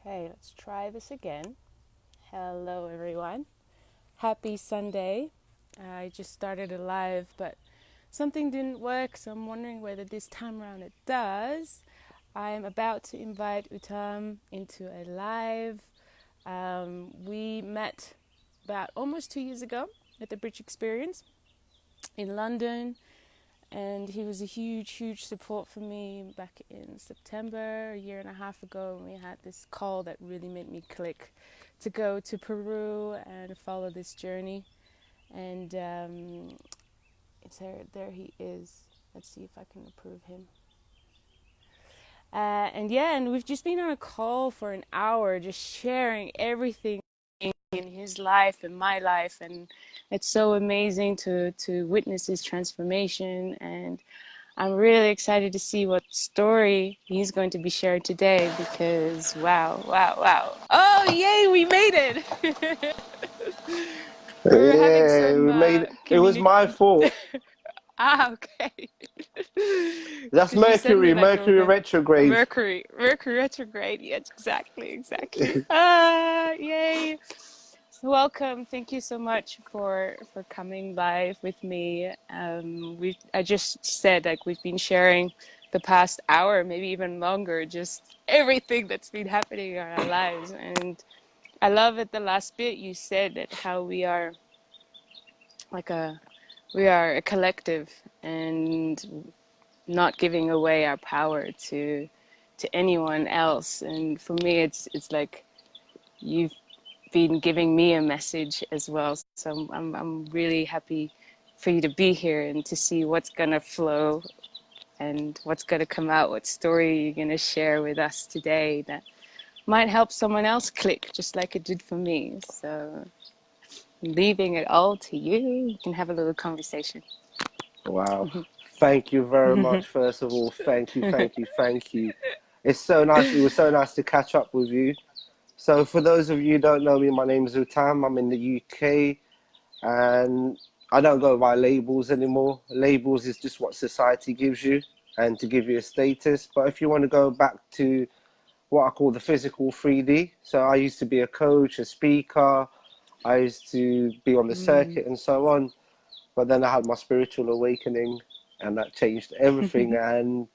Okay, let's try this again. Hello, everyone. Happy Sunday. I just started a live, but something didn't work, so I'm wondering whether this time around it does. I'm about to invite Uttam into a live. We met about almost 2 years ago at the Bridge Experience in London, and he was a huge support for me back in September, a year and a half ago. And we had this call that really made me click to go to Peru and follow this journey. And there he is. Let's see if I can approve him. And we've just been on a call for an hour, just sharing everything in his life and my life, and it's so amazing to witness his transformation. And I'm really excited to see what story he's going to be sharing today, because wow. Oh, yay, we made it. We were having Yeah, some we made it. It was communication. my fault. Okay. That's Because you sent me Mercury, like Mercury a retrograde. Mercury retrograde. Yes, exactly. Yay. So welcome. Thank you so much for coming live with me. I just said, like, we've been sharing the past hour, maybe even longer, just everything that's been happening in our lives. And I love at the last bit you said that how like a we are a collective, and not giving away our power to anyone else. And for me, it's like you've been giving me a message as well. So I'm really happy for you to be here and to see what's gonna flow and what's gonna come out, what story you're gonna share with us today that might help someone else click just like it did for me. So leaving it all to you. You can have a little conversation. Wow. Thank you very much. First of all, thank you. It's so nice. It was so nice to catch up with you. So, for those of you who don't know me, my name is Uttam. I'm in the UK, and I don't go by labels anymore. Labels is just what society gives you and to give you a status. But if you want to go back to what I call the physical 3D, so I used to be a coach, a speaker. I used to be on the Mm. circuit and so on. But then I had my spiritual awakening, and that changed everything. And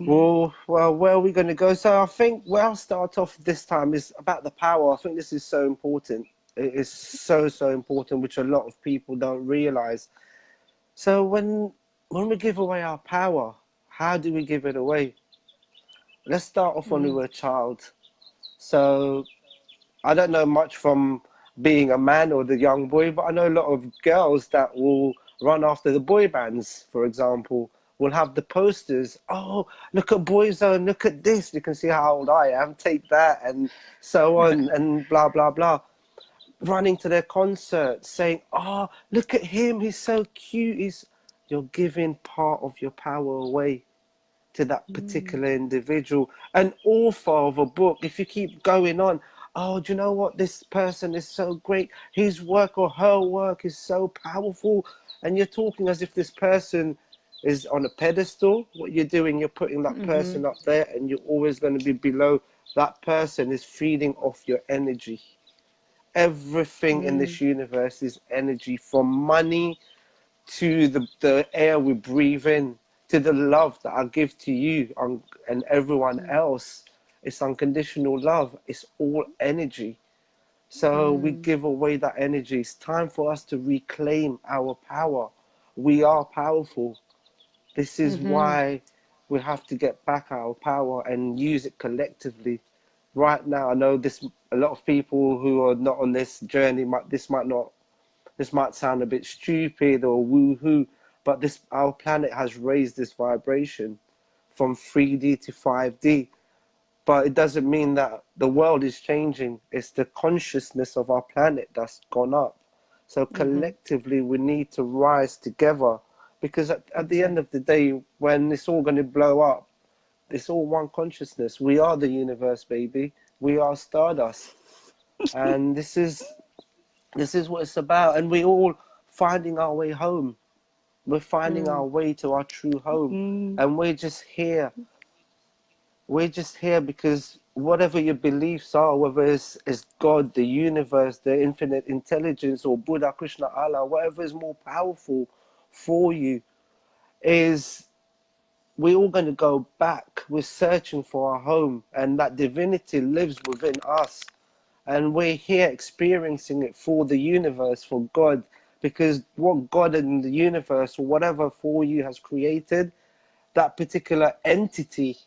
well, where are we going to go? So I think where I'll start off this time is about the power. I think this is so important. It is so important, which a lot of people don't realize. So when we give away our power, how do we give it away? Let's start off when we Mm. were a child. So I don't know much from being a man or the young boy, but I know a lot of girls that will run after the boy bands, for example, will have the posters. Oh, look at Boyzone, look at this. You can see how old I am, take that, and so on, and blah, blah, blah. Running to their concerts, saying, oh, look at him, he's so cute. You're giving part of your power away to that Mm. particular individual. An author of a book, if you keep going on, oh, do you know what? This person is so great. His work or her work is so powerful. And you're talking as if this person is on a pedestal. What you're doing, you're putting that Mm-hmm. person up there, and you're always going to be below. That person is feeding off your energy. Everything in Mm. this universe is energy, from money to the air we breathe in, to the love that I give to you and everyone else. It's unconditional love. It's all energy. So we Mm. give away that energy. It's time for us to reclaim our power. We are powerful. This is Mm-hmm. why we have to get back our power and use it collectively. Right now, I know this. A lot of people who are not on this journey this might sound a bit stupid or woo-hoo, but this our planet has raised this vibration from 3D to 5D. But it doesn't mean that the world is changing. It's the consciousness of our planet that's gone up. So Mm-hmm. collectively, we need to rise together, because at the end Exactly. of the day, when it's all going to blow up, it's all one consciousness. We are the universe, baby. We are Stardust. And this is what it's about. And we're all finding our way home. We're finding Mm. our way to our true home. Mm. And we're just here. We're just here because whatever your beliefs are, whether it's God, the universe, the infinite intelligence, or Buddha, Krishna, Allah, whatever is more powerful for you, is we're all going to go back. We're searching for our home, and that divinity lives within us. And we're here experiencing it for the universe, for God, because what God and the universe, or whatever for you has created, that particular entity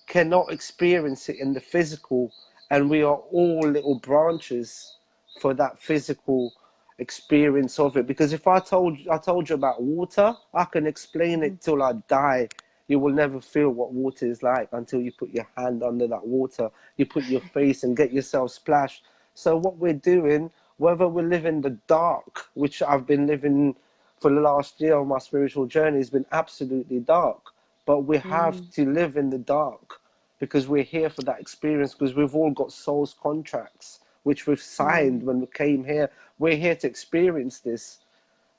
cannot experience it in the physical, and we are all little branches for that physical experience of it. Because if I told you about water, I can explain Mm-hmm. it till I die. You will never feel what water is like until you put your hand under that water, you put your face and get yourself splashed. So what we're doing, whether we live in the dark, which I've been living for the last year on my spiritual journey, has been absolutely dark, but we have Mm. to live in the dark because we're here for that experience, because we've all got souls contracts which we've signed Mm. when we came here. We're here to experience this.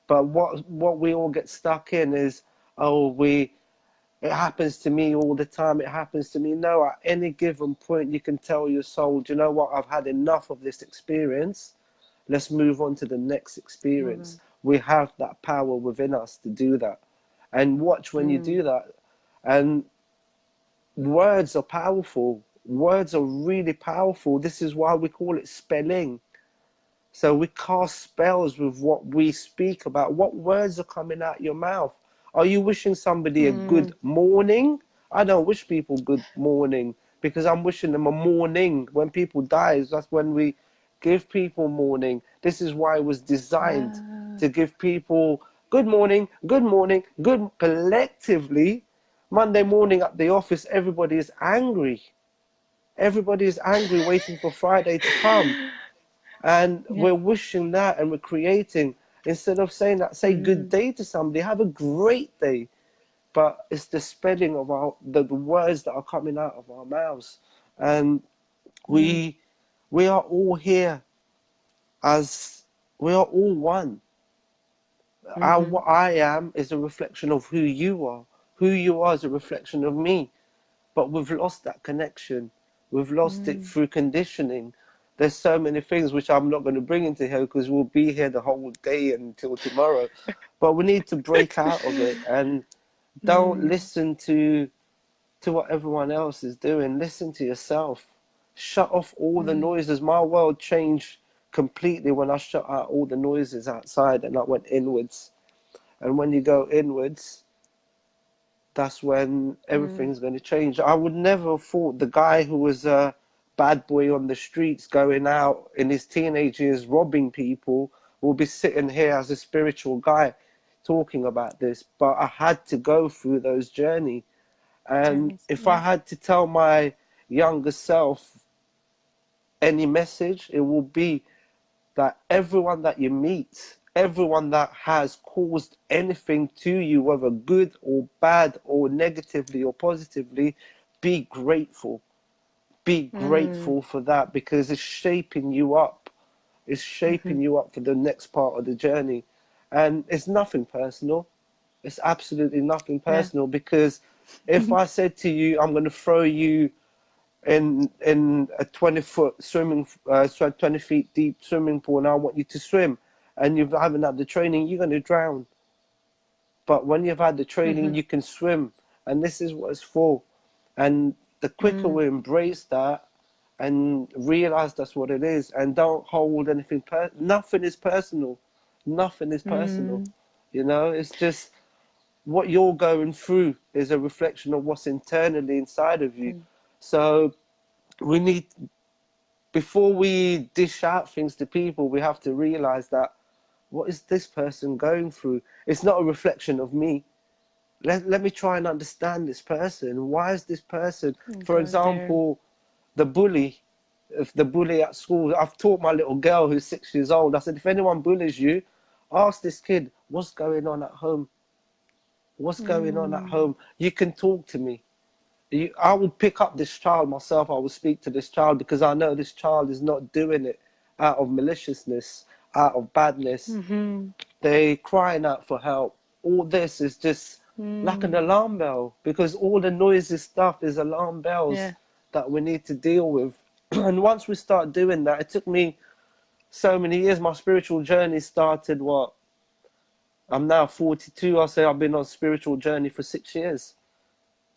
But what we all get stuck in is, oh, it happens to me all the time, it happens to me. No, at any given point you can tell your soul, do you know what, I've had enough of this experience, let's move on to the next Move experience. on. We have that power within us to do that. And watch when you Mm. do that. And words are powerful. Words are really powerful. This is why we call it spelling. So we cast spells with what we speak about. What words are coming out your mouth? Are you wishing somebody a good Mm. morning? I don't wish people good morning, because I'm wishing them a morning. When people die, that's when we give people morning. This is why it was designed Ah. to give people good morning, good morning, good collectively. Monday morning at the office, everybody is angry. Everybody is angry, waiting for Friday to come. And Yeah. we're wishing that, and we're creating, instead of saying that, say good Mm. day to somebody, have a great day. But it's the spelling of the words that are coming out of our mouths. And Mm. we are all here as, we are all one. Mm-hmm. What I am is a reflection of who you are. Who you are is a reflection of me. But we've lost that connection. We've lost it Mm. through conditioning. There's so many things which I'm not going to bring into here, because we'll be here the whole day until tomorrow. But we need to break out of it, and don't Mm. listen to what everyone else is doing. Listen to yourself. Shut off all the Mm. noises. My world changed completely when I shut out all the noises outside and I went inwards. And when you go inwards, that's when Mm. everything's going to change. I would never have thought the guy who was a bad boy on the streets, going out in his teenage years robbing people, will be sitting here as a spiritual guy talking about this. But I had to go through those journeys. And Journeys. if I Yeah. had to tell my younger self any message, it will be that everyone that you meet, everyone that has caused anything to you, whether good or bad or negatively or positively, be grateful. Be Mm. grateful for that, because it's shaping you up. It's Mm-hmm. shaping you up for the next part of the journey. And it's nothing personal. It's absolutely nothing Yeah. personal, because if I said to you, I'm going to throw you in a 20-foot swimming 20 feet deep swimming pool, and I want you to swim, and you haven't had the training, you're going to drown. But when you've had the Mm-hmm. training, you can swim, and this is what it's for. And the quicker Mm. we embrace that and realize that's what it is, and don't hold anything nothing is personal. Nothing is personal. Mm. It's just what you're going through is a reflection of what's internally inside of you. Mm. So we need, before we dish out things to people, we have to realize that, what is this person going through? It's not a reflection of me. Let me try and understand this person. Why is this person, for Go there. example, the bully? If the bully at school, I've taught my little girl who's 6 years old, I said, if anyone bullies you, ask this kid, what's going on at home? What's going on at Mm. home? You can talk to me. I would pick up this child myself. I would speak to this child, because I know this child is not doing it out of maliciousness, out of badness. Mm-hmm. They crying out for help. All this is just like an Mm. alarm bell, because all the noisy stuff is alarm bells Yeah. that we need to deal with. And once we start doing that, it took me so many years. My spiritual journey started, what? I'm now 42. I'll say I've been on a spiritual journey for 6 years.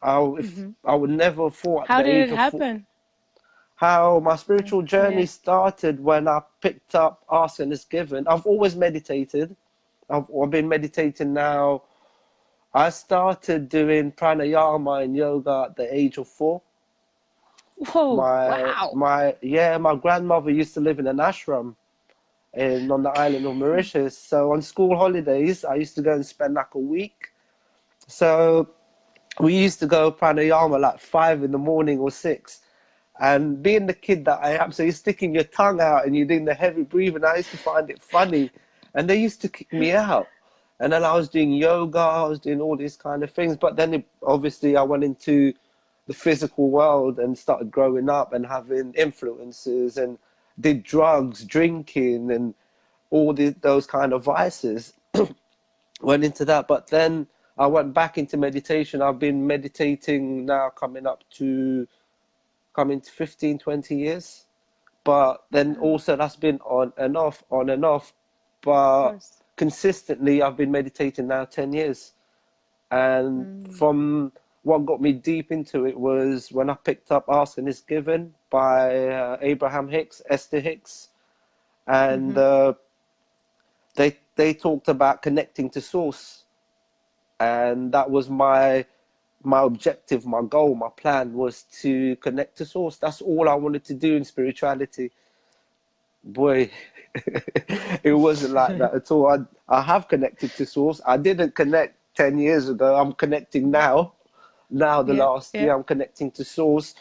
If Hmm. I would never have thought at How the did age it of happen? how my spiritual journey Yeah. started when I picked up Ask and Is Given. I've always meditated. I've been meditating now. I started doing pranayama and yoga at the age of 4. Whoa! Wow! My grandmother used to live in an ashram on the island of Mauritius. So on school holidays, I used to go and spend like a week. So we used to go pranayama like 5 in the morning or 6. And being the kid that I am, so you're sticking your tongue out and you're doing the heavy breathing, I used to find it funny. And they used to kick me out. And then I was doing yoga, I was doing all these kind of things. But then obviously I went into the physical world and started growing up and having influences and did drugs, drinking, and those kind of vices. Went into that. But then I went back into meditation. I've been meditating now coming to 15, 20 years. But then Wow. also that's been on and off, on and off. Of But course. consistently, I've been meditating now 10 years. And Mm. from what got me deep into it was when I picked up Ask and Is Given by Abraham Hicks, Esther Hicks. And Mm-hmm. they talked about connecting to source. And that was my objective, my goal, my plan was to connect to source. That's all I wanted to do in spirituality. Boy, it wasn't like that at all. I have connected to source. I didn't connect 10 years ago. I'm connecting now. Now, the Yeah. last Yeah. year, I'm connecting to source.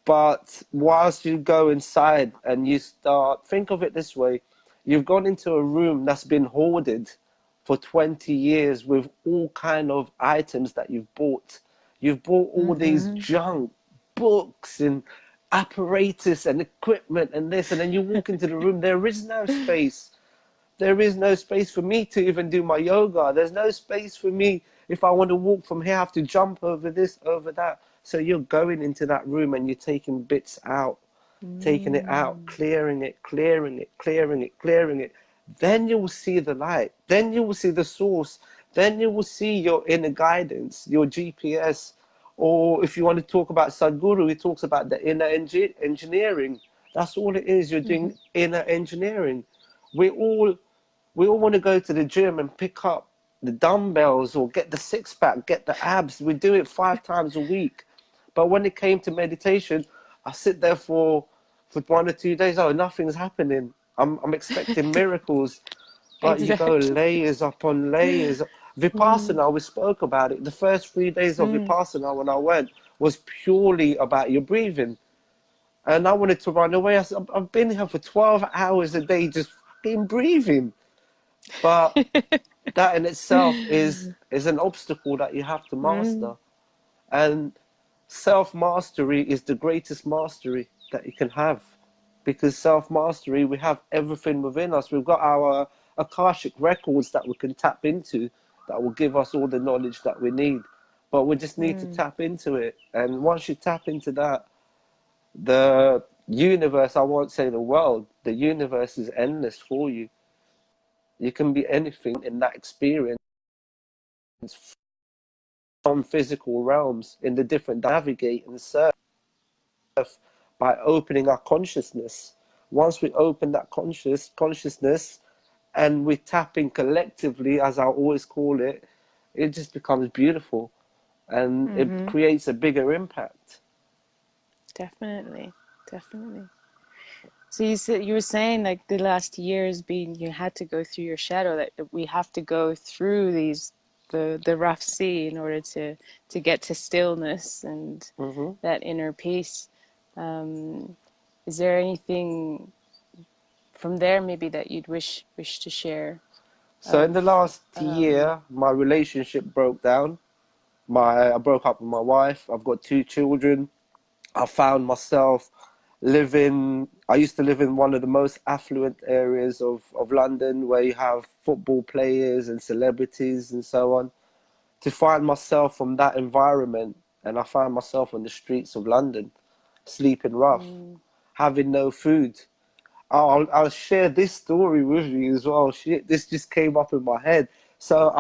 But whilst you go inside and you start, think of it this way, you've gone into a room that's been hoarded for 20 years with all kind of items that you've bought. You've bought all these Mm-hmm. junk books and apparatus and equipment and this, and then you walk into the room, there is no space. There is no space for me to even do my yoga. There's no space for me. If I want to walk from here, I have to jump over this, over that. So you're going into that room and you're taking bits out, taking it out, Mm. clearing it, clearing it, clearing it, clearing it. Then you will see the light. Then you will see the source. Then you will see your inner guidance, your GPS. Or if you want to talk about Sadhguru, he talks about the inner engineering. That's all it is. You're Mm-hmm. doing inner engineering. We all we all want to go to the gym and pick up the dumbbells or get the six pack, get the abs. We do it 5 times a week. But when it came to meditation, I sit there for 1 or 2 days. Oh, nothing's happening. I'm expecting miracles. But you go Exactly. layers upon layers. Mm. Vipassana, we spoke about it. The first 3 days of Mm. Vipassana when I went was purely about your breathing. And I wanted to run away. I said, I've been here for 12 hours a day just fucking breathing. But that in itself is an obstacle that you have to Mm. master. And self mastery is the greatest mastery that you can have. Because self mastery, we have everything within us. We've got our Akashic records that we can tap into that will give us all the knowledge that we need. But we just need to Mm. tap into it. And once you tap into that, the universe, I won't say the world, the universe is endless for you. You can be anything in that experience from physical realms in the different navigate and surf by opening our consciousness. Once we open that consciousness and we tap in collectively, as I always call it, it just becomes beautiful and it Mm-hmm. creates a bigger impact. Definitely. Definitely. So you said you were saying like the last years being you had to go through your shadow that we have to go through the rough sea in order to get to stillness and Hmm. that inner peace. Um, is there anything from there maybe that you'd wish to share So in of the last year, my relationship broke down. I broke up with my wife. I've got 2 children. I found myself I used to live in one of the most affluent areas of London where you have football players and celebrities and so on. To find myself from that environment, and I found myself on the streets of London. sleeping rough, Mm. having no food. I'll share this story with you as well. Shit, this just came up in my head. So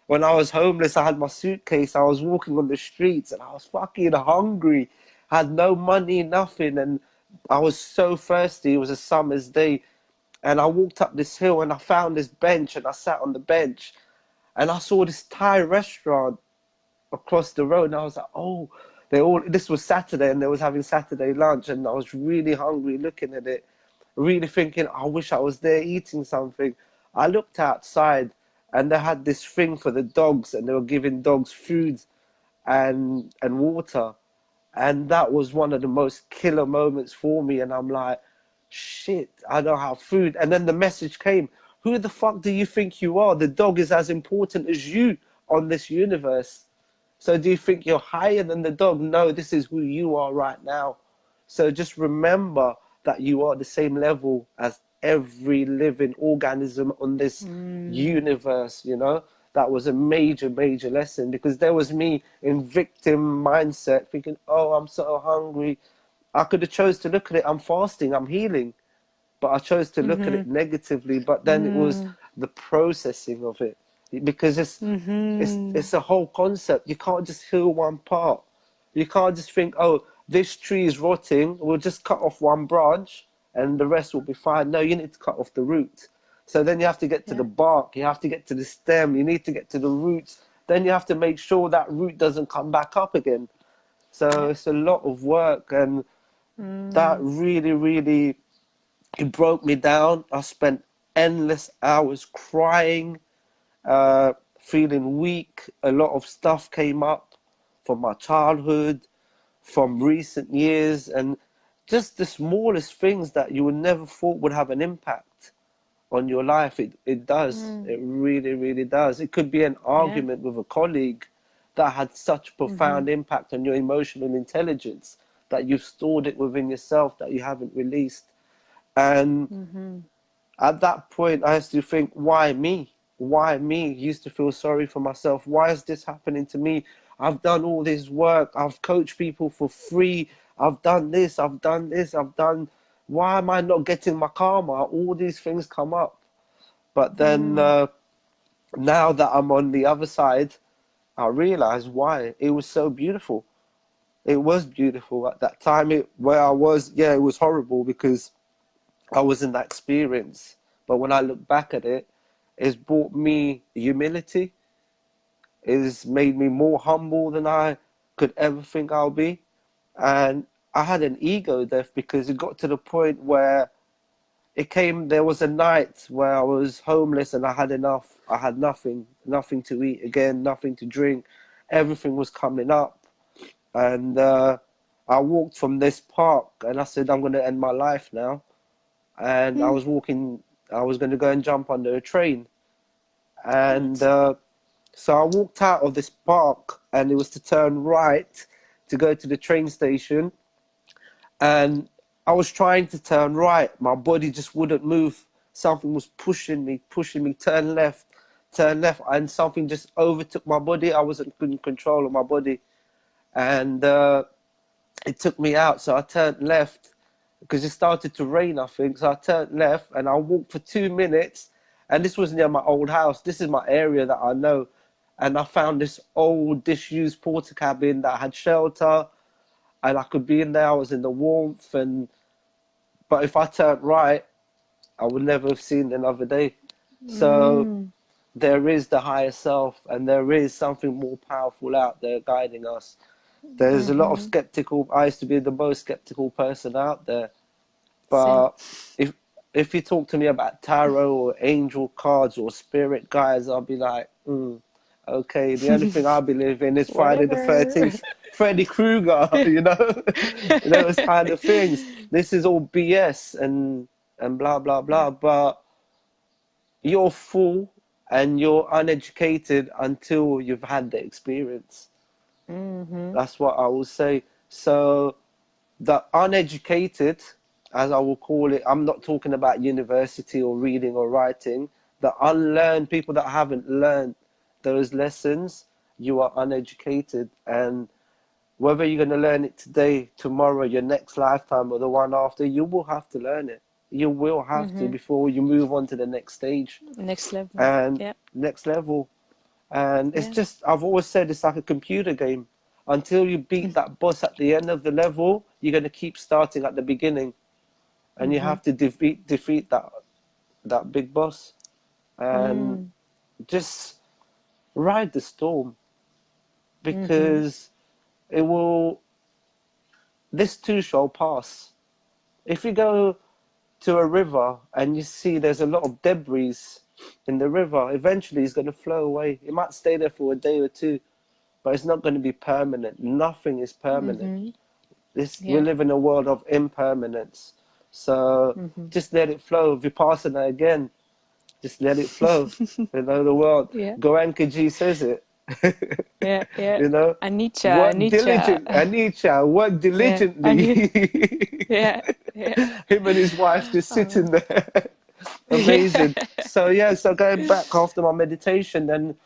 when I was homeless, I had my suitcase. I was walking on the streets and I was fucking hungry. I had no money, nothing, and I was so thirsty. It was a summer's day, and I walked up this hill and I found this bench and I sat on the bench and I saw this Thai restaurant across the road and I was like, oh, this was Saturday and they was having Saturday lunch and I was really hungry looking at it, really thinking, I wish I was there eating something. I looked outside and they had this thing for the dogs and they were giving dogs food and water. And that was one of the most killer moments for me. And I'm like, shit, I don't have food. And then the message came, who the fuck do you think you are? The dog is as important as you on this universe. So do you think you're higher than the dog? No, this is who you are right now. So just remember that you are the same level as every living organism on this Mm. universe, you know? That was a major, major lesson because there was me in victim mindset thinking, oh, I'm so hungry. I could have chose to look at it. I'm fasting, I'm healing, but I chose to look at Mhm. it negatively. But then it was Mm. the processing of it because Mhm. it's a whole concept. You can't just heal one part. You can't just think, oh, this tree is rotting. We'll just cut off one branch and the rest will be fine. No, you need to cut off the root. So then you have to get to Yeah. the bark. You have to get to the stem. You need to get to the roots. Then you have to make sure that root doesn't come back up again. So Yeah. it's a lot of work, and that Mm. really, really, it broke me down. I spent endless hours crying, feeling weak. A lot of stuff came up from my childhood, from recent years, and just the smallest things that you would never thought would have an impact on your life. It does. Mm. It really, really does. It could be an Yeah. argument with a colleague that had such profound Mhm. impact on your emotional intelligence that you've stored it within yourself that you haven't released. And Mhm. at that point, I used to think, why me? Why me? Used to feel sorry for myself. Why is this happening to me? I've done all this work. I've coached people for free. I've done this. I've done this. I've done. Why am I not getting my karma? All these things come up. But then Mm. now that I'm on the other side, I realize why. It was so beautiful. It was beautiful at that time. Where I was, yeah, it was horrible because I was in that experience. But when I look back at it, it's brought me humility. It's made me more humble than I could ever think I'll be. And I had an ego death because it got to the point where there was a night where I was homeless and I had enough. I had nothing, nothing to eat again, nothing to drink. Everything was coming up. And I walked from this park and I said, I'm going to end my life now. And Mm. I was going to go and jump under a train. And What? so I walked out of this park and it was to turn right to go to the train station. And I was trying to turn right. My body just wouldn't move. Something was pushing me, turn left. And something just overtook my body. I wasn't in control of my body. And it took me out. So I turned left because it started to rain, I think. So I turned left and I walked for 2 minutes. And this was near my old house. This is my area that I know. And I found this old disused porter cabin that had shelter. And I could be in there. I was in the warmth. But if I turned right, I would never have seen another day. So Mm. there is the higher self, and there is something more powerful out there guiding us. There's a lot of Mhm. skeptical. I used to be the most skeptical person out there, Same. but if if you talk to me about tarot or angel cards or spirit guides, I'll be like, okay. The only thing I believe in is Friday the Whatever. 13th, Freddy Krueger. You know, those kind of things. This is all BS and blah blah Yeah. blah. But you're full and you're uneducated until you've had the experience. Mhm. That's what I will say. So the uneducated, as I will call it, I'm not talking about university or reading or writing. The unlearned people that haven't learned those lessons, you are uneducated. And Whether you're going to learn it today, tomorrow, your next lifetime, or the one after, you will have to learn it. You will have to Mm-hmm. before you move on to the next stage Next level. and Yeah. next level. And it's Yeah. just, I've always said it's like a computer game. Until you beat that boss at the end of the level, you're going to keep starting at the beginning. And you Mm-hmm. have to defeat that big boss. And Mm. just ride the storm, Mm-hmm. because it will, this too shall pass. If you go to a river and you see there's a lot of debris in the river, eventually it's going to flow away. It might stay there for a day or two, but it's not going to be permanent. Nothing is permanent. Mm-hmm. We Yeah. live in a world of impermanence. So Mm-hmm. just let it flow. Vipassana again, just let it flow. You know, the world. Yeah. Goenkaji says it. Yeah. Yeah. You know, Anicca. work Anicca. diligent, Anicca, work Yeah. diligently. Yeah. Yeah. Him and his wife just Oh. sitting there. Yeah. Amazing. So yeah, so going back after my meditation, then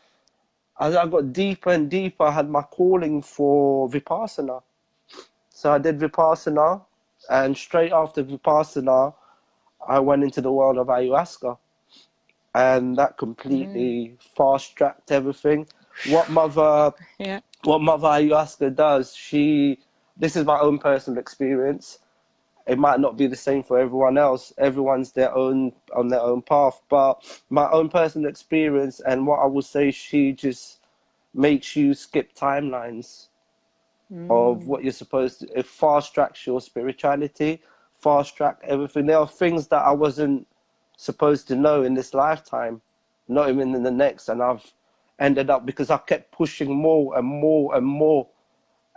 as I got deeper and deeper, I had my calling for Vipassana. So I did Vipassana, and straight after Vipassana, I went into the world of ayahuasca, and that Mm. completely fast tracked everything. What mother, Yeah. what mother ayahuasca does, this is my own personal experience. It might not be the same for everyone else. Everyone's on their own path, but my own personal experience and what I would say, she just makes you skip timelines of Mm. what you're supposed to. It fast tracks your spirituality, fast track everything. There are things that I wasn't supposed to know in this lifetime, not even in the next, and I've ended up, because I kept pushing more and more and more,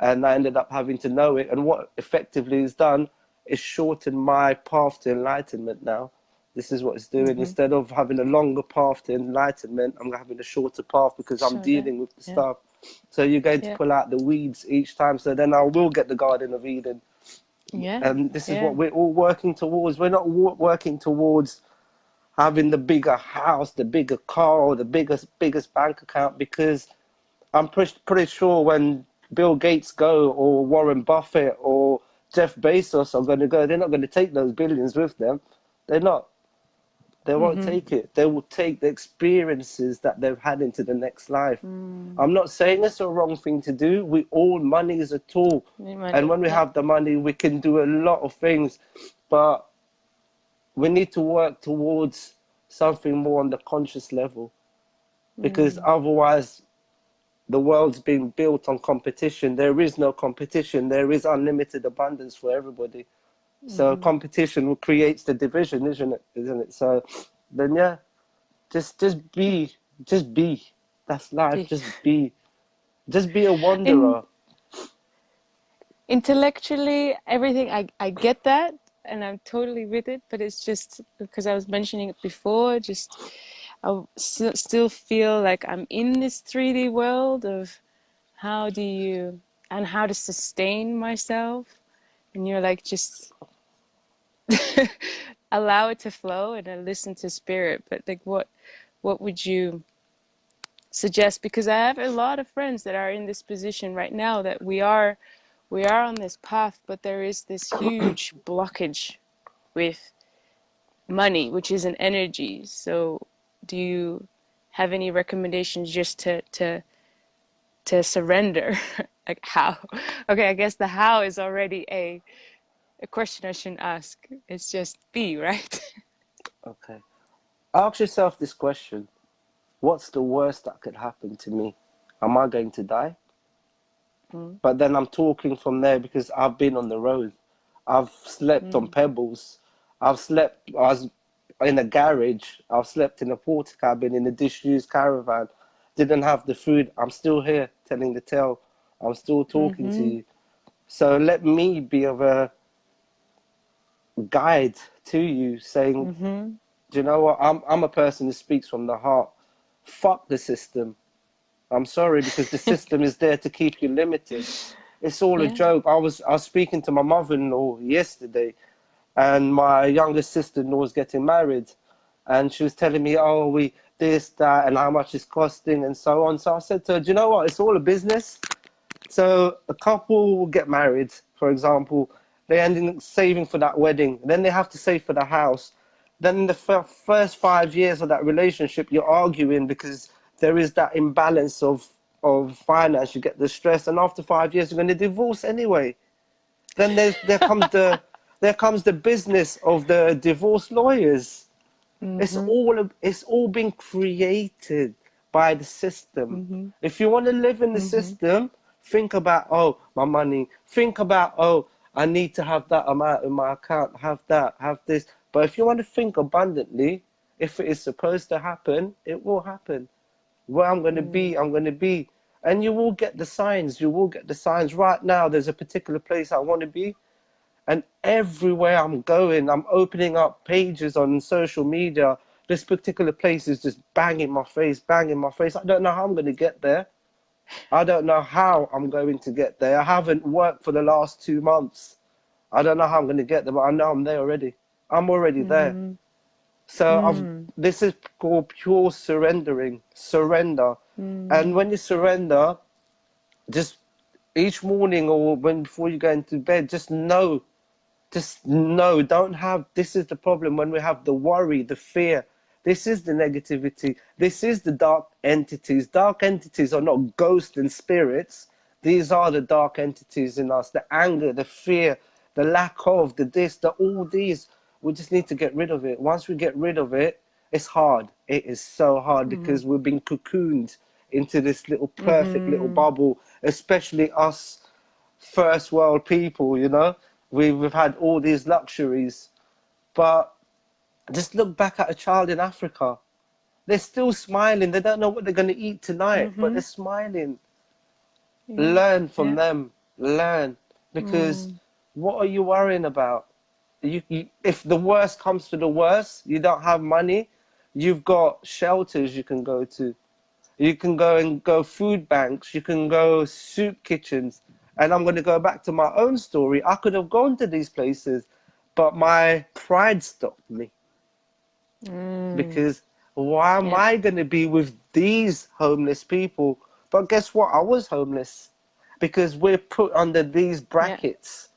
and I ended up having to know it. And what effectively is done is shorten my path to enlightenment now. This is what it's doing. Mm-hmm. Instead of having a longer path to enlightenment, I'm having a shorter path because I'm Shorter. dealing with the Yeah. stuff. So you're going to Yeah. pull out the weeds each time. So then I will get the Garden of Eden. Yeah. And this is Yeah. what we're all working towards. We're not working towards having the bigger house, the bigger car, or the biggest bank account, because I'm pretty sure when Bill Gates go, or Warren Buffett or Jeff Bezos are going to go, they're not going to take those billions with them. They're not. They won't Mm-hmm. take it. They will take the experiences that they've had into the next life. Mm. I'm not saying it's a wrong thing to do. We all, money is a tool. Need And money. when we Yeah. have the money, we can do a lot of things. But we need to work towards something more on the conscious level, because Mm. otherwise the world's being built on competition. There is no competition. There is unlimited abundance for everybody. So Mm-hmm. competition creates the division, isn't it? Isn't it? So then, yeah, just be, just be. That's life. Be. Just be a In wanderer. intellectually, everything I get that, and I'm totally with it. But it's just because I was mentioning it before. Just still feel like I'm in this 3D world of how do you and how to sustain myself, and you're like just allow it to flow and then listen to spirit. But like, what would you suggest? Because I have a lot of friends that are in this position right now that we are on this path, but there is this huge blockage with money, which is an energy. So do you have any recommendations just to surrender? Like how? Okay, I guess the how is already a question I shouldn't ask. It's just be, right? Okay. Ask yourself this question: what's the worst that could happen to me? Am I going to die? Mm, But then I'm talking from there because I've been on the road. I've slept on mm, pebbles. I was in a garage. I've slept in a porta cabin, in a disused caravan. Didn't have the food. I'm still here telling the tale. I'm still talking to mm-hmm, you. So let me be of a guide to you, saying, mm-hmm. do you know what? I'm a person who speaks from the heart. Fuck the system. I'm sorry, because the system is there to keep you limited. It's all a Yeah. joke. I was speaking to my mother-in-law yesterday, and my youngest sister-in-law was getting married, and she was telling me, oh, we this, that, and how much it's costing, and so on. So I said to her, do you know what? It's all a business. So a couple will get married, for example, they end up saving for that wedding. Then they have to save for the house. Then in the first 5 years of that relationship, you're arguing because there is that imbalance of finance. You get the stress, and after 5 years, you're going to divorce anyway. Then there comes the business of the divorce lawyers. Mm-hmm. It's all been created by the system. Mm-hmm. If you want to live in the Mm-hmm. system, think about, oh, my money. Think about, oh, I need to have that amount in my account, have that, have this. But if you want to think abundantly, if it is supposed to happen, it will happen. Where I'm going to Mm. be, I'm going to be. And you will get the signs. You will get the signs. Right now, there's a particular place I want to be. And everywhere I'm going, I'm opening up pages on social media. This particular place is just banging my face, banging my face. I don't know how I'm going to get there. I don't know how I'm going to get there. I haven't worked for the last 2 months. I don't know how I'm going to get there, but I know I'm there already. I'm already there. Mm-hmm. So Mm. this is called pure surrendering, surrender. And Mm. when you surrender, just each morning or when before you go into bed, just no, don't have. This is the problem when we have the worry, the fear. This is the negativity. This is the dark entities. Dark entities are not ghosts and spirits. These are the dark entities in us. The anger, the fear, the lack of, the this, the all these. We just need to get rid of it. Once we get rid of it, it's hard. It is so hard Mm-hmm. because we've been cocooned into this little perfect little Mm-hmm. bubble, especially us first world people, you know. We've had all these luxuries, but just look back at a child in Africa. They're still smiling. They don't know what they're going to eat tonight, but Mm-hmm. they're smiling. Yeah. Learn from Yeah. them. Learn. Because Mm. what are you worrying about? If the worst comes to the worst, you don't have money, you've got shelters you can go to. You can go food banks, you can go soup kitchens. And I'm going to go back to my own story. I could have gone to these places, but my pride stopped me Mm. because why am Yeah. I going to be with these homeless people? But guess what? I was homeless because we're put under these Yeah. brackets.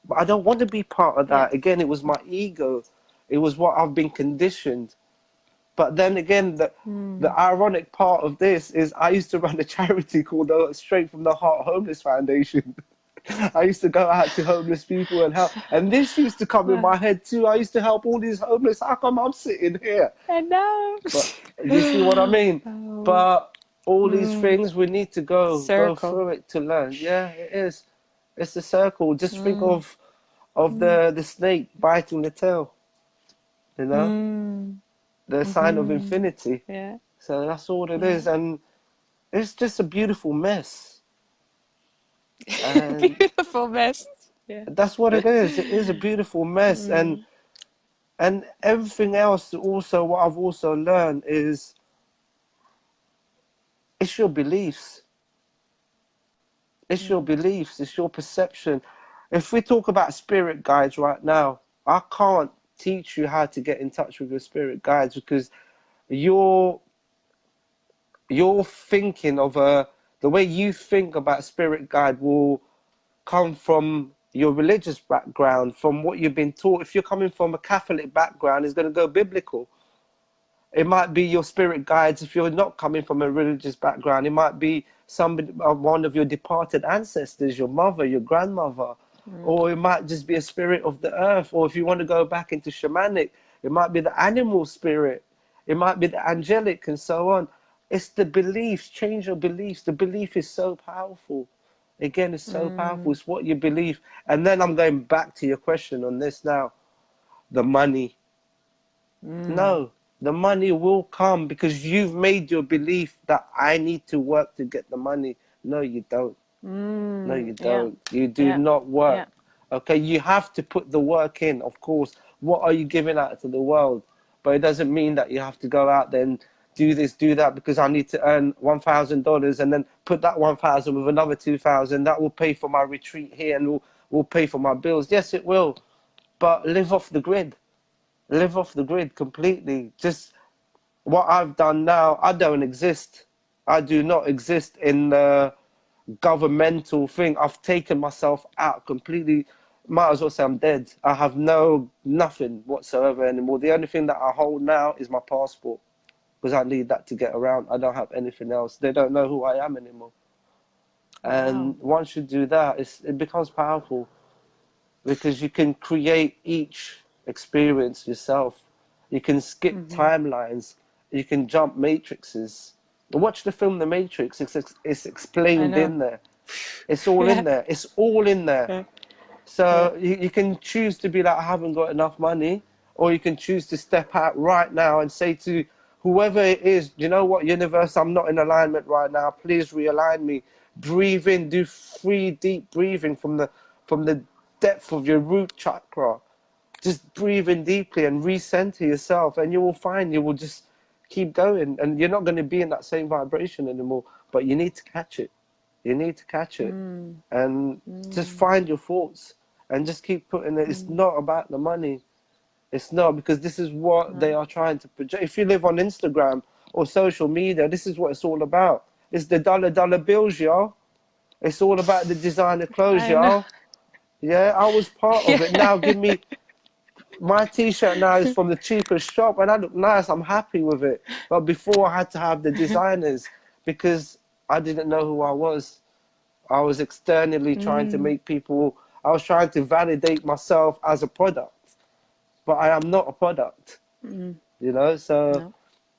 But I don't want to be part of Yeah. that. Again, it was my ego. It was what I've been conditioned. But then again, the Mm. ironic part of this is I used to run a charity called the Straight from the Heart Homeless Foundation. I used to go out to homeless people and help. And this used to come in Wow. my head too. I used to help all these homeless. How come I'm sitting here? And now. But you see what I mean? Oh. But all these Mm. things, we need to go Circle. through it to learn. Yeah, it is. It's a circle. Just think Mm. of Mm. the snake biting the tail, you know? Mm. The sign of Mm-hmm. infinity. Yeah. So that's all it Yeah. is. And it's just a beautiful mess. And Beautiful mess. Yeah. that's what it is. It is a beautiful mess. Mm. And everything else also what I've also learned is it's your beliefs. It's your Mm. beliefs, it's your perception. If we talk about spirit guides right now, I can't teach you how to get in touch with your spirit guides because you're you're thinking of the way you think about spirit guide will come from your religious background, from what you've been taught. If you're coming from a Catholic background, it's going to go biblical. It might be your spirit guides if you're not coming from a religious background. It might be somebody, one of your departed ancestors, your mother, your grandmother, Mm. or it might just be a spirit of the earth. Or if you want to go back into shamanic, it might be the animal spirit, it might be the angelic, and so on. It's the beliefs. Change your beliefs. The belief is so powerful. Again, it's so powerful. Mm. It's what you believe. And then I'm going back to your question on this now. The money. Mm. No, the money will come because you've made your belief that I need to work to get the money. No, you don't. No, Mm. you Yeah. don't. You do Yeah. not work. Yeah. Okay, you have to put the work in, of course. What are you giving out to the world? But it doesn't mean that you have to go out there and do this, do that because I need to earn $1,000 and then put that 1,000 with another 2,000. That will pay for my retreat here and will pay for my bills. Yes, it will. But live off the grid. Live off the grid completely. Just what I've done now, I don't exist. I do not exist in the governmental thing. I've taken myself out completely. Might as well say I'm dead. I have nothing whatsoever anymore. The only thing that I hold now is my passport because I need that to get around. I don't have anything else. They don't know who I am anymore. Wow. And once you do that, it becomes powerful because you can create each experience yourself. You can skip Mm-hmm. timelines. You can jump matrices. Watch the film The Matrix. It's I explained know. in there. It's all Yeah. in there. It's all in there. Yeah. Yeah. So you can choose to be like, I haven't got enough money, or you can choose to step out right now and say to whoever it is, you know what, universe, I'm not in alignment right now. Please realign me. Breathe in, do 3 deep breathing from the depth of your root chakra. Just breathe in deeply and recenter yourself, and you will find you will just keep going, and you're not going to be in that same vibration anymore. But you need to catch it. You need to catch it Mm. and just Mm. find your thoughts and just keep putting it. It's Mm. not about the money. It's not, because this is what they No. are trying to project. If you live on Instagram or social media, this is what it's all about. It's the dollar bills, y'all. It's all about the designer clothes, I know. y'all. Yeah, I was part of it. Yeah. Now give me my t-shirt now is from the cheapest shop and I look nice. I'm happy with it. But before I had to have the designers because I didn't know who I was. I was externally trying to Mm. make people, I was trying to validate myself as a product, but I am not a product, Mm. you know? So No.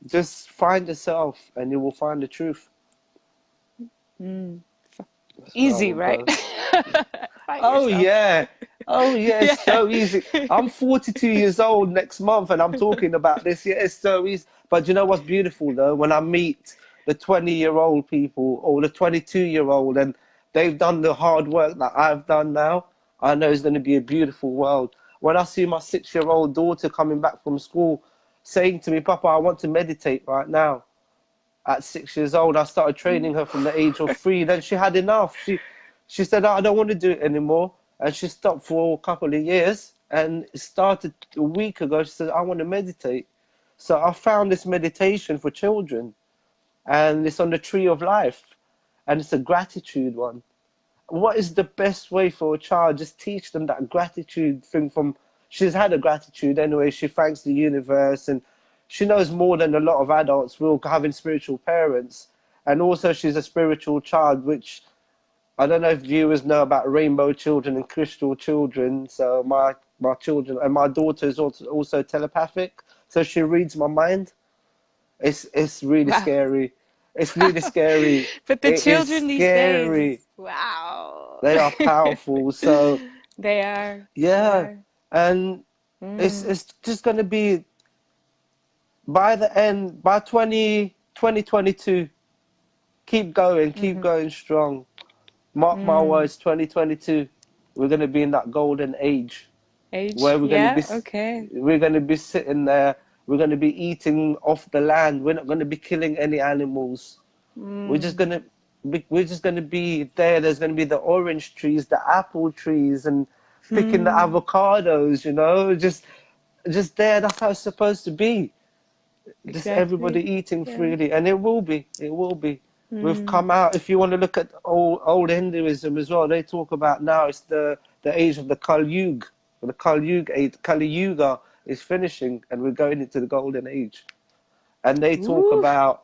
just find yourself and you will find the truth. Mm. That's where I Easy, will right? go. Find Oh, yourself. yeah. Oh, yeah, it's Yeah. so easy. I'm 42 years old next month and I'm talking about this. Yeah, it's so easy. But you know what's beautiful, though? When I meet the 20-year-old people or the 22-year-old and they've done the hard work that I've done now, I know it's going to be a beautiful world. When I see my 6-year-old daughter coming back from school saying to me, Papa, I want to meditate right now. At 6 years old, I started training her from the age of 3. Then she had enough. She said, "Oh, I don't want to do it anymore." And she stopped for a couple of years and it started a week ago. She said, I want to meditate. So I found this meditation for children and it's on the tree of life and it's a gratitude one. What is the best way for a child? Just teach them that gratitude thing from, she's had a gratitude anyway. She thanks the universe and she knows more than a lot of adults will having spiritual parents. And also she's a spiritual child, which I don't know if viewers know about rainbow children and crystal children. So my children and my daughter is also telepathic. So she reads my mind. It's really Wow. scary. It's really scary. But the It is children these days, scary. wow. They are powerful. So They are. They yeah, are. and Mm. it's just gonna be by the end by 2022. Keep Mm-hmm. going strong. Mark my Mm. words, 2022. We're gonna be in that golden age Age? where Yeah. Okay. we're gonna be sitting there. We're gonna be eating off the land. We're not gonna be killing any animals. We're just Mm. gonna we're just gonna be there. There's gonna be the orange trees, the apple trees, and picking the Mm. avocados. You know, just there. That's how it's supposed to be. Just everybody Exactly. eating Yeah. freely, and it will be. It will be. We've Mm. come out. If you want to look at old Hinduism as well, they talk about now it's the age of the Kali Yuga. The Kali Yuga is finishing, and we're going into the golden age. And they talk Ooh. about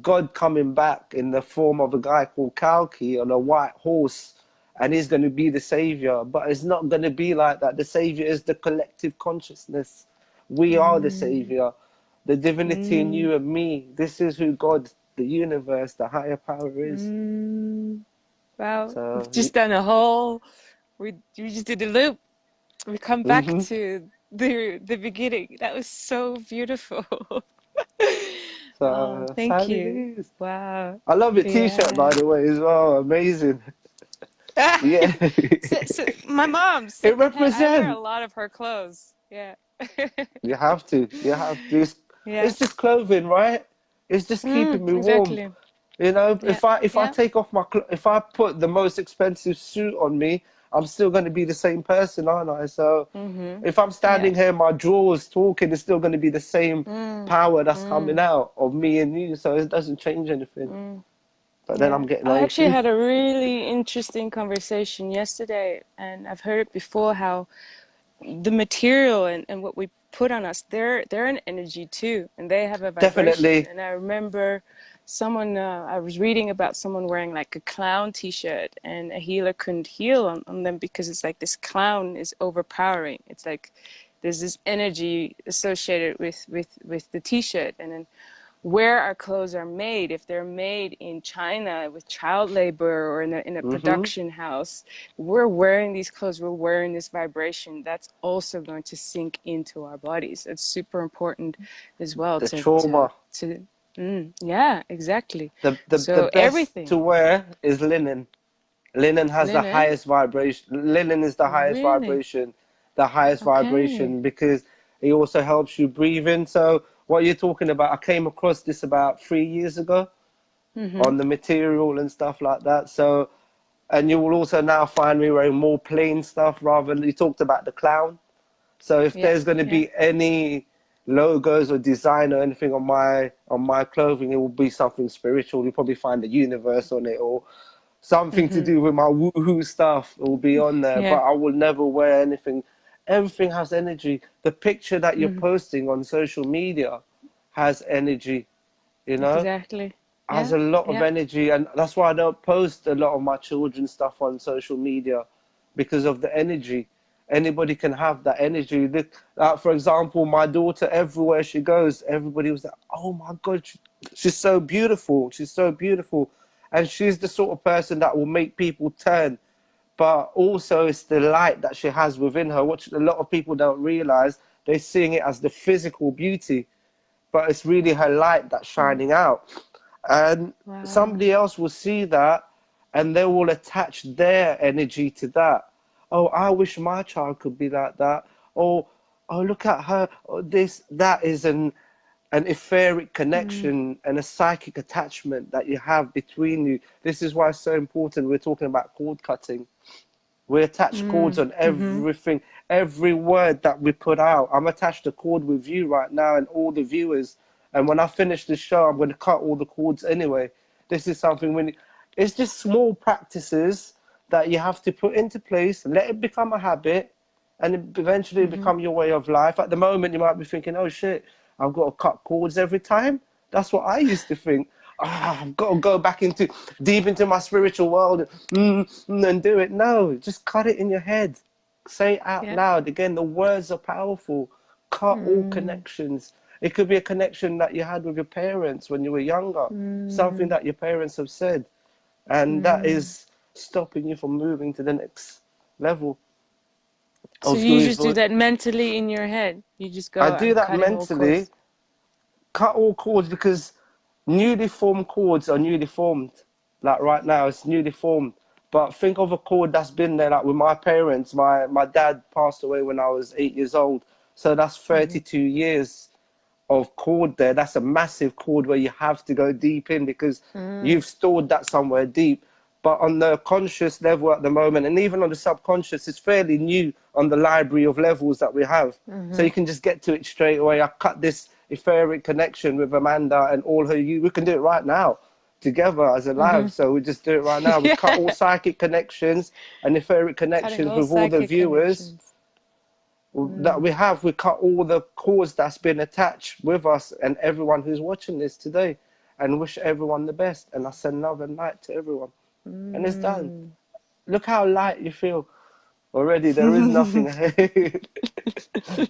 God coming back in the form of a guy called Kalki on a white horse, and he's going to be the savior. But it's not going to be like that. The savior is the collective consciousness. We are the Mm. savior, the divinity in Mm. you and me. This is who God, the universe, the higher power is. Mm. Wow. We've So, just done a whole. We just did a loop. We come back mm-hmm. to the beginning. That was so beautiful. Oh, So thank sad it you. is. Wow. I love your t-shirt, Yeah. by the way, as well. Amazing. Yeah. So my mom's It secondhand. I wear a represents. lot of her clothes. Yeah. You have to. You have to. Yeah. It's just clothing, right? It's just keeping me warm. Exactly. You know, Yeah. if I Yeah. take off if I put the most expensive suit on me, I'm still going to be the same person, aren't I? So Mm-hmm. if I'm Yeah. standing here, my drawers talking, it's still going to be the same Mm. power that's coming Mm. out of me and you. So it doesn't change anything. Mm. But then Yeah, I'm getting I actually 80. had a really interesting conversation yesterday, and I've heard it before how the material and what we put on us, they're an energy too, and they have a vibration. Definitely. And I remember someone, I was reading about someone wearing like a clown t-shirt, and a healer couldn't heal on them because it's like this clown is overpowering. It's like there's this energy associated with the t-shirt, and then where our clothes are made, if they're made in China with child labor or in a Hmm. production house, we're wearing these clothes, we're wearing this vibration that's also going to sink into our bodies. It's super important as well The trauma. yeah, exactly. The So best to everything, wear is linen. Linen has the linen, highest vibration. Linen is the highest really? vibration, the highest Okay. vibration because it also helps you breathe in. So what you're talking about, I came across this about 3 years ago Mm-hmm. on the material and stuff like that. So, and you will also now find me wearing more plain stuff rather than you talked about the clown. So if Yeah, there's going to yeah. be any logos or design or anything on my clothing, it will be something spiritual. You'll probably find the universe on it or something to Mm-hmm. do with my woohoo stuff will be on there. But Yeah. I will never wear anything. Everything has energy. The picture that you're Mm-hmm. posting on social media has energy. You know, Exactly. has Yeah, a lot of yeah. energy, and that's why I don't post a lot of my children's stuff on social media because of the energy. Anybody can have that energy. For example, my daughter, everywhere she goes, everybody was like, "Oh my God, she's so beautiful. She's so beautiful," and she's the sort of person that will make people turn. But also, it's the light that she has within her, which a lot of people don't realize. They're seeing it as the physical beauty, but it's really her light that's Mm. shining out. And Wow. somebody else will see that and they will attach their energy to that. Oh, I wish my child could be like that. Or, oh, look at her. Oh, this, that is an etheric Mm. connection and a psychic attachment that you have between you. This is why it's so important. We're talking about cord cutting. We attach chords Mm. on Mm-hmm. everything, every word that we put out. I'm attached a chord with you right now and all the viewers. And when I finish the show, I'm going to cut all the chords anyway. This is something it's just small practices that you have to put into place, let it become a habit, and eventually Mm-hmm. become your way of life. At the moment, you might be thinking, oh shit, I've got to cut cords every time. That's what I used to think. I've got to go back into deep into my spiritual world and do it. No, just cut it in your head. Say it out Yeah. loud. Again, the words are powerful. Cut all Mm. connections. It could be a connection that you had with your parents when you were younger, something Mm. that your parents have said, and that Mm. is stopping you from moving to the next level So of you going just do forward. that mentally in your head. You just I go, do I'm that cutting all mentally, cords. cut all cords because newly formed cords are newly formed. Like right now, it's newly formed. But think of a cord that's been there, like with my parents. My dad passed away when I was 8 years old. So that's Mm-hmm. 32 years of cord there. That's a massive cord where you have to go deep in because Mm. you've stored that somewhere deep. But on the conscious level at the moment, and even on the subconscious, it's fairly new on the library of levels that we have. So Mm-hmm. you can just get to it straight away. I cut this etheric connection with Amanda and all her you. We can do it right now together as a Mm-hmm. live. So we just do it right now. We cut all Yeah. psychic connections and etheric Cutting connections all with all the psychic viewers connections. that Mm. we have. We cut all the cords that's been attached with us and everyone who's watching this today and wish everyone the best. And I send love and light to everyone. And it's done. Mm. Look how light you feel already. There is nothing ahead.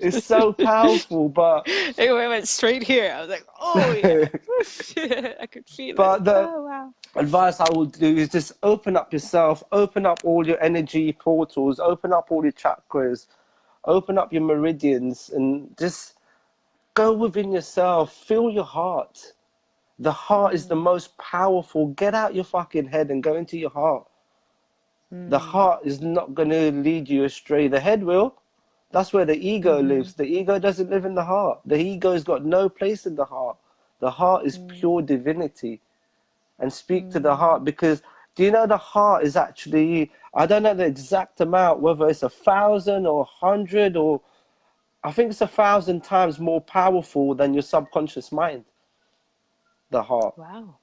It's so powerful, It went straight here. I was like, oh yeah. I could feel it. but the Oh wow. advice I would do is just open up yourself, open up all your energy portals, open up all your chakras, open up your meridians, and just go within yourself. Feel your heart. The heart is the Mm. most powerful. Get out your fucking head and go into your heart. The Mm. heart is not going to lead you astray. The head will. That's where the ego Mm-hmm. lives. The ego doesn't live in the heart. The ego's got no place in the heart. The heart is Mm. pure divinity. And speak to the Mm. heart because do you know the heart is actually, I don't know the exact amount, whether it's 1,000 or 100 or I think it's 1,000 times more powerful than your subconscious mind, the heart. Wow.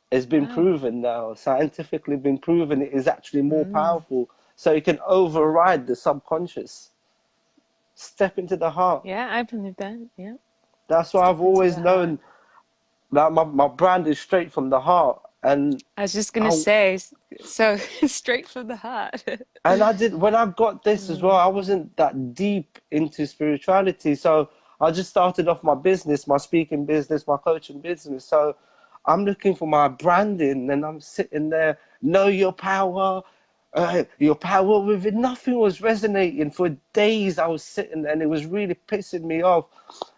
It's been Wow. proven now, scientifically been proven it is actually more Mm. powerful. So you can override the subconscious, step into the heart. Yeah, I believe that. Yeah. That's why Step I've into always the heart. known that my brand is straight from the heart. I was just gonna I, say, so straight from the heart. And I did, when I got this as well, Mm. I wasn't that deep into spirituality. So I just started off my business, my speaking business, my coaching business. So I'm looking for my branding and I'm sitting there, know your power within. Nothing was resonating. For days I was sitting there and it was really pissing me off.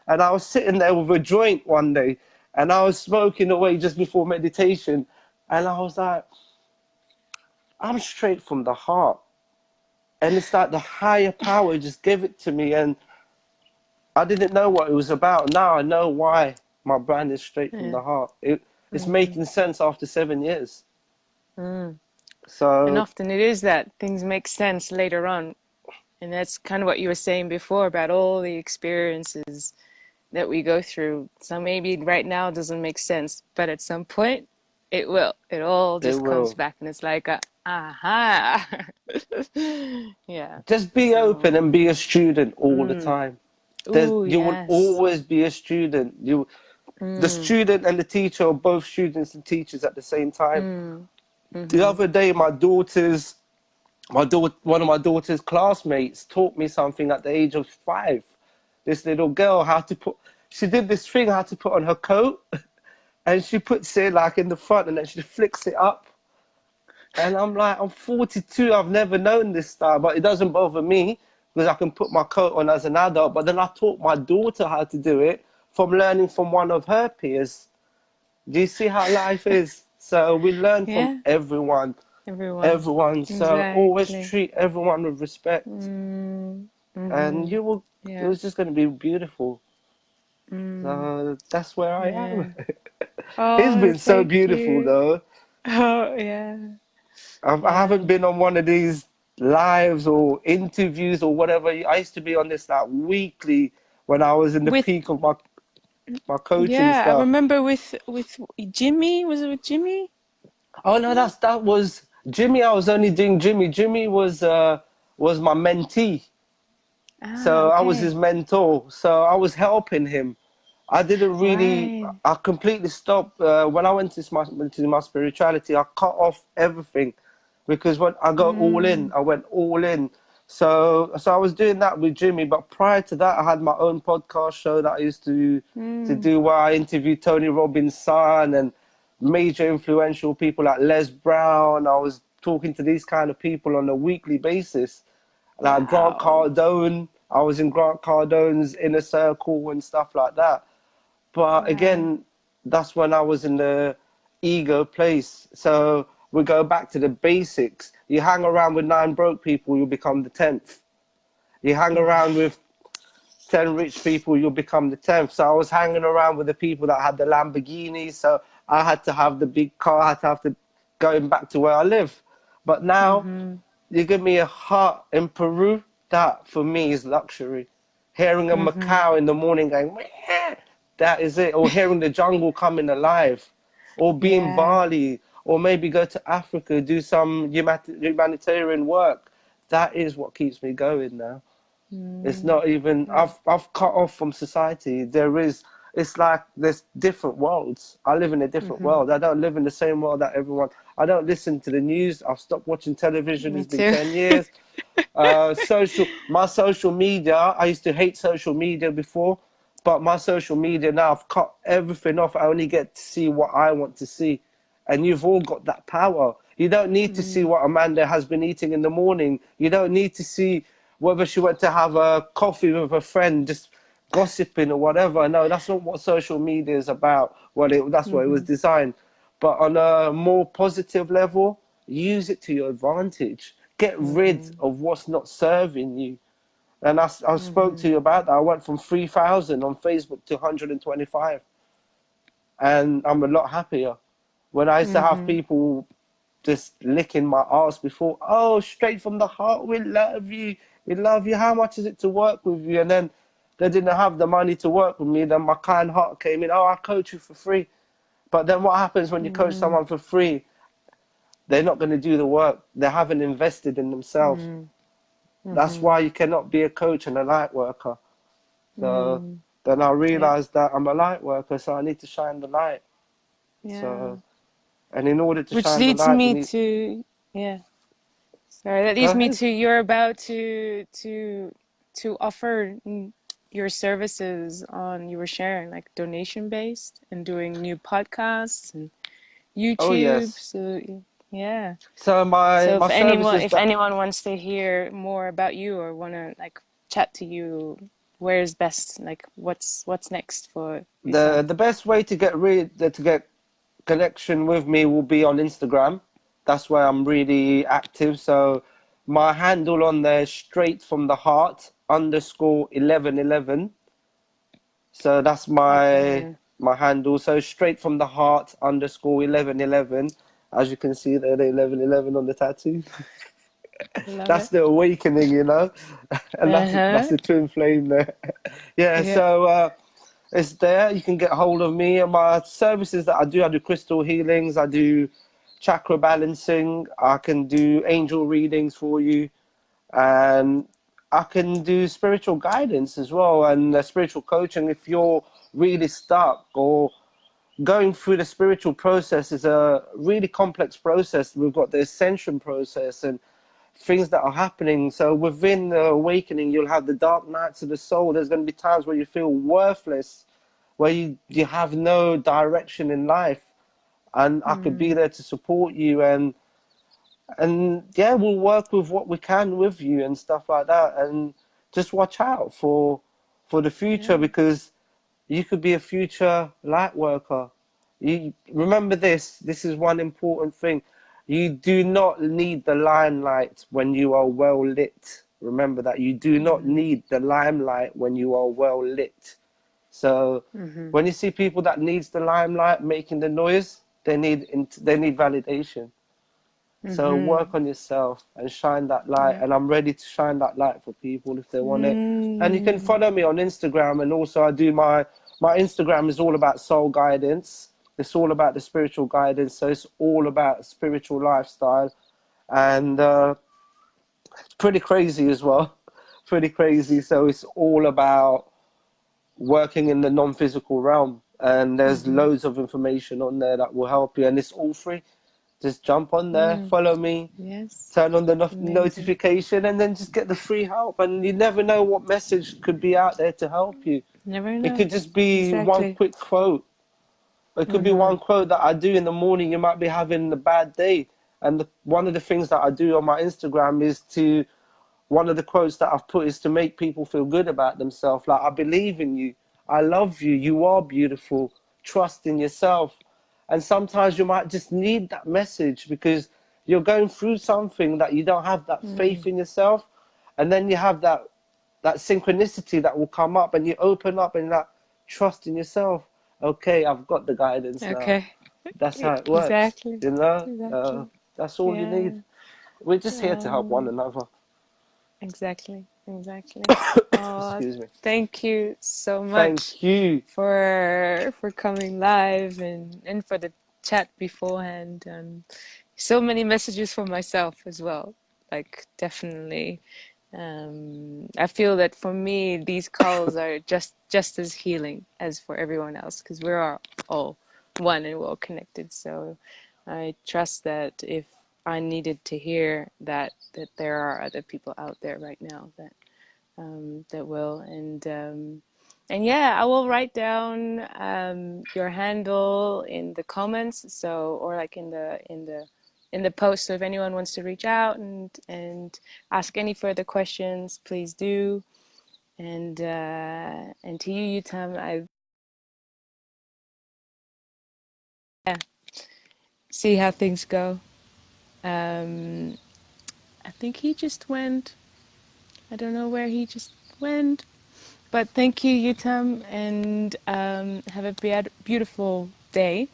And I was sitting there with a joint one day and I was smoking away just before meditation. And I was like, I'm straight from the heart. And it's like the higher power just gave it to me, and I didn't know what it was about. Now I know why my brand is straight from Yeah. the heart. It's Mm. making sense after 7 years. Mm. And So often it is that things make sense later on. And that's kind of what you were saying before about all the experiences that we go through. So maybe right now it doesn't make sense, but at some point it will. It all it just comes will. back and it's like a aha. Yeah. Just be open So, and be a student all the mm. time. Ooh, You will yes. always be a student. The Mm. student and the teacher are both students and teachers at the same time. Mm. The Mm-hmm. other day, one of my daughter's classmates taught me something at the age of 5. This little girl she did this thing, how to put on her coat, and she puts it like in the front, and then she flicks it up. And I'm like, I'm 42, I've never known this style, but it doesn't bother me because I can put my coat on as an adult. But then I taught my daughter how to do it from learning from one of her peers. Do you see how life is? So we learn from Yeah, everyone, everyone. everyone. So always Exactly. treat everyone with respect, Mm. and Mm-hmm. it Yeah. was just going to be beautiful. Mm. So that's where I am. Yeah. It's Oh, been so thank beautiful you. though. Oh, yeah. I Yeah. haven't been on one of these lives or interviews or whatever. I used to be on this like weekly when I was in the With peak of my coaching yeah, I stuff. remember with Jimmy. Was it with Jimmy? Oh no, Yeah. that was Jimmy. I was only doing Jimmy. Jimmy was my mentee. Ah, So I was his okay. mentor. So I was helping him. I didn't really. Right. I completely stopped when I went to my spirituality. I cut off everything because when I go all in, Mm. I went all in. So I was doing that with Jimmy. But prior to that, I had my own podcast show that I used to Mm. do where I interviewed Tony Robbins' son and major influential people like Les Brown. I was talking to these kind of people on a weekly basis like Grant Wow. Cardone. I was in Grant Cardone's inner circle and stuff like that. But Wow. again, that's when I was in the ego place. So we go back to the basics. You hang around with 9 broke people, you'll become the 10th. You hang around with 10 rich people, you'll become the 10th. So I was hanging around with the people that had the Lamborghinis. So I had to have the big car, I had to have to going back to where I live. But now Mm-hmm. you give me a hut in Peru, that for me is luxury. Hearing a Mm-hmm. macaw in the morning going, "Meh," that is it. Or hearing the jungle coming alive. Or be in Yeah. Bali. Or maybe go to Africa, do some humanitarian work. That is what keeps me going now. It's Mm. not even, Wow. I've cut off from society. It's like there's different worlds. I live in a different Mm-hmm. world. I don't live in the same world that everyone, I don't listen to the news. I've stopped watching television. Me It's been too. 10 years. My social media, I used to hate social media before, but my social media now, I've cut everything off. I only get to see what I want to see. And you've all got that power. You don't need to see Mm. what Amanda has been eating in the morning. You don't need to see whether she went to have a coffee with a friend, just gossiping or whatever. No, that's not what social media is about. That's what it was Mm-hmm. designed. But on a more positive level, use it to your advantage. Get rid Mm-hmm. of what's not serving you. And I spoke Mm-hmm. to you about that. I went from 3,000 on Facebook to 125. And I'm a lot happier. When I used to have Mm-hmm. people just licking my ass before, oh, straight from the heart, we love you. We love you. How much is it to work with you? And then they didn't have the money to work with me. Then my kind heart came in, oh, I'll coach you for free. But then what happens when you coach Mm, someone for free? They're not going to do the work. They haven't invested in themselves. mm, That's mm-hmm, why you cannot be a coach and a light worker. So mm. then I Yeah, realized that I'm a light worker, so I need to shine the light. yeah. So, and in order to Which shine the leads light, you me need. to, yeah. Sorry, that Go leads me ahead. to you're about to offer your services on, you were sharing like donation based and doing new podcasts and Oh YouTube. yes. So yeah. So my So my services if that. anyone wants to hear more about you or want to like chat to you, where's best? Like what's next for The Uttam? the best way to get connection with me will be on Instagram. That's where I'm really active. So my handle on there is straight from the heart underscore 1111. So that's my Okay, my handle. So straight from the heart underscore 1111. As you can see there, the 1111 on the tattoo. love That's it. the awakening, and that's Uh-huh. the twin flame there. Yeah. Yeah. So it's there. You can get hold of me and my services that I do. I do crystal healings. I do chakra balancing. I can do angel readings for you, and I can do spiritual guidance as well and spiritual coaching. If you're really stuck or going through the spiritual process is a really complex process. We've got the ascension process and things that are happening. So within the awakening, you'll have the dark nights of the soul. There's going to be times where you feel worthless, where you have no direction in life. And I could be Mm, there to support you and yeah, we'll work with what we can with you and stuff like that. And just watch out for the future yeah. because you could be a future light worker. You remember this. This is one important thing. You do not need the limelight when you are well lit. Remember that you do not Mm-hmm. need the limelight when you are well lit. So Mm-hmm. when you see people that needs the limelight making the noise, they need validation. So Mm-hmm. work on yourself and shine that light. Yeah. And I'm ready to shine that light for people if they want it. And you can Mm, follow me on Instagram. And also I do my Instagram is all about soul guidance. It's all about the spiritual guidance. So it's all about spiritual lifestyle. And it's pretty crazy as well. Pretty crazy. So it's all about working in the non-physical realm. And there's mm-hmm. loads of information on there that will help you. And it's all free. Just jump on there, Mm. follow me, Yes. turn on the Amazing. notification, and then just get the free help. And you never know what message could be out there to help you. Never It know. could just be one Exactly. quick quote. It could be Mm-hmm. one quote that I do in the morning. You might be having a bad day. And one of the things that I do on my Instagram is to one of the quotes that I've put is to make people feel good about themselves. Like, I believe in you. I love you. You are beautiful. Trust in yourself. And sometimes you might just need that message because you're going through something that you don't have that Mm. faith in yourself. And then you have that synchronicity that will come up and you open up and that trust in yourself. Okay, I've got the guidance now. Okay. That's how it works. Exactly. You know, Exactly. that's all you need. Yeah. We're just here to help one Um, another. exactly. Exactly. Oh, Excuse me. thank you so much Thank you. for coming live and for the chat beforehand. So many messages for myself as well. Like definitely. I feel that for me, these calls are just as healing as for everyone else because we're all one and we're all connected. So I trust that if I needed to hear that, that there are other people out there right now that that will and yeah, I will write down your handle in the comments, so or like in the post. So if anyone wants to reach out and ask any further questions, please do. And to you, Uttam, I yeah, see how things go. Um, I think he just went. I don't know where he just went. But thank you, Uttam, and have a beautiful day.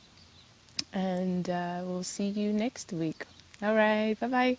And we'll see you next week. All right, bye bye.